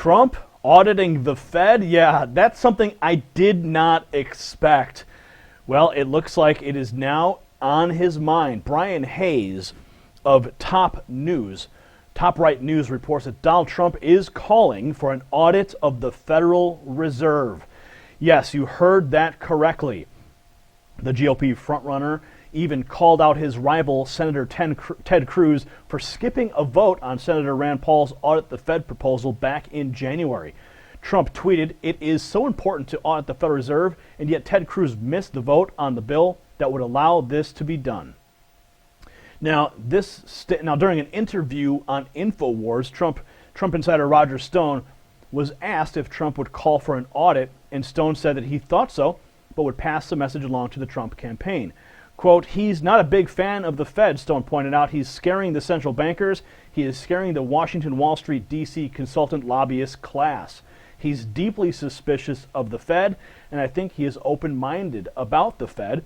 Trump auditing the Fed? Yeah, that's something I did not expect. Well, it looks like it is now on his mind. Brian Hayes of Top Right News reports that Donald Trump is calling for an audit of the Federal Reserve. Yes, you heard that correctly. The GOP frontrunner even called out his rival, Senator Ted Cruz, for skipping a vote on Senator Rand Paul's Audit the Fed proposal back in January. Trump tweeted, "It is so important to audit the Federal Reserve, and yet Ted Cruz missed the vote on the bill that would allow this to be done." Now, during an interview on InfoWars, Trump insider Roger Stone was asked if Trump would call for an audit, and Stone said that he thought so, but would pass the message along to the Trump campaign. Quote, "He's not a big fan of the Fed," Stone pointed out. "He's scaring the central bankers. He is scaring the Washington, Wall Street, D.C. consultant lobbyist class. He's deeply suspicious of the Fed, and I think he is open-minded about the Fed.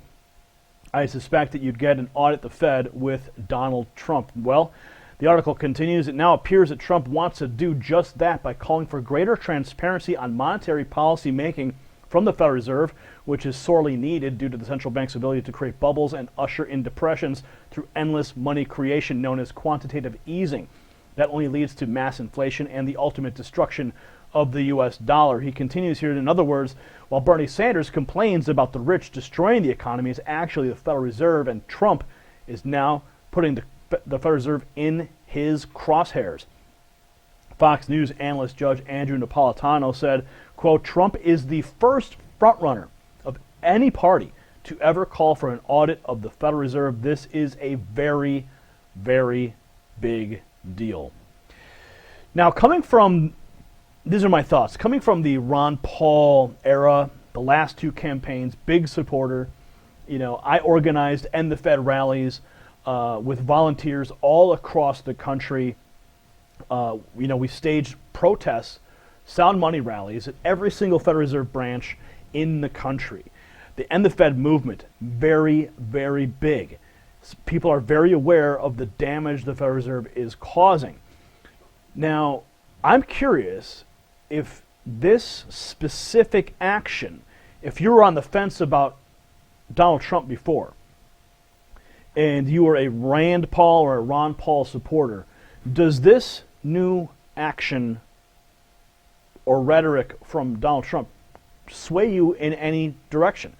I suspect that you'd get an audit the Fed with Donald Trump." Well, the article continues, "It now appears that Trump wants to do just that by calling for greater transparency on monetary policy making from the Federal Reserve, which is sorely needed due to the central bank's ability to create bubbles and usher in depressions through endless money creation known as quantitative easing. That only leads to mass inflation and the ultimate destruction of the U.S. dollar." He continues here, in other words, while Bernie Sanders complains about the rich destroying the economy, it's actually the Federal Reserve, and Trump is now putting the Federal Reserve in his crosshairs. Fox News analyst Judge Andrew Napolitano said, quote, "Trump is the first frontrunner of any party to ever call for an audit of the Federal Reserve. This is a very, very big deal." Now, these are my thoughts. Coming from the Ron Paul era, the last two campaigns, big supporter. I organized End the Fed rallies with volunteers all across the country. We staged protests, sound money rallies at every single Federal Reserve branch in the country. The End the Fed movement, very, very big. People are very aware of the damage the Federal Reserve is causing. Now, I'm curious if this specific action, if you were on the fence about Donald Trump before, and you were a Rand Paul or a Ron Paul supporter, does this new action or rhetoric from Donald Trump sway you in any direction?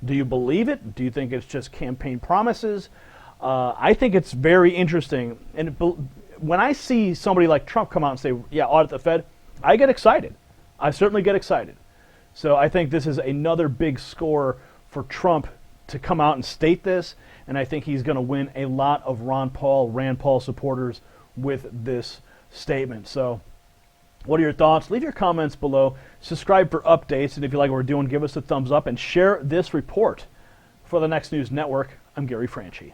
Do you believe it? Do you think it's just campaign promises? I think it's very interesting. And when I see somebody like Trump come out and say, "Yeah, audit the Fed," I get excited. I certainly get excited. So I think this is another big score for Trump to come out and state this, and I think he's going to win a lot of Rand Paul supporters with this statement. So what are your thoughts? Leave your comments below. Subscribe for updates, and if you like what we're doing, give us a thumbs up and share this report. For the Next News Network, I'm Gary Franchi.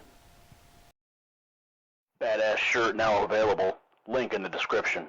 Badass shirt now available. Link in the description.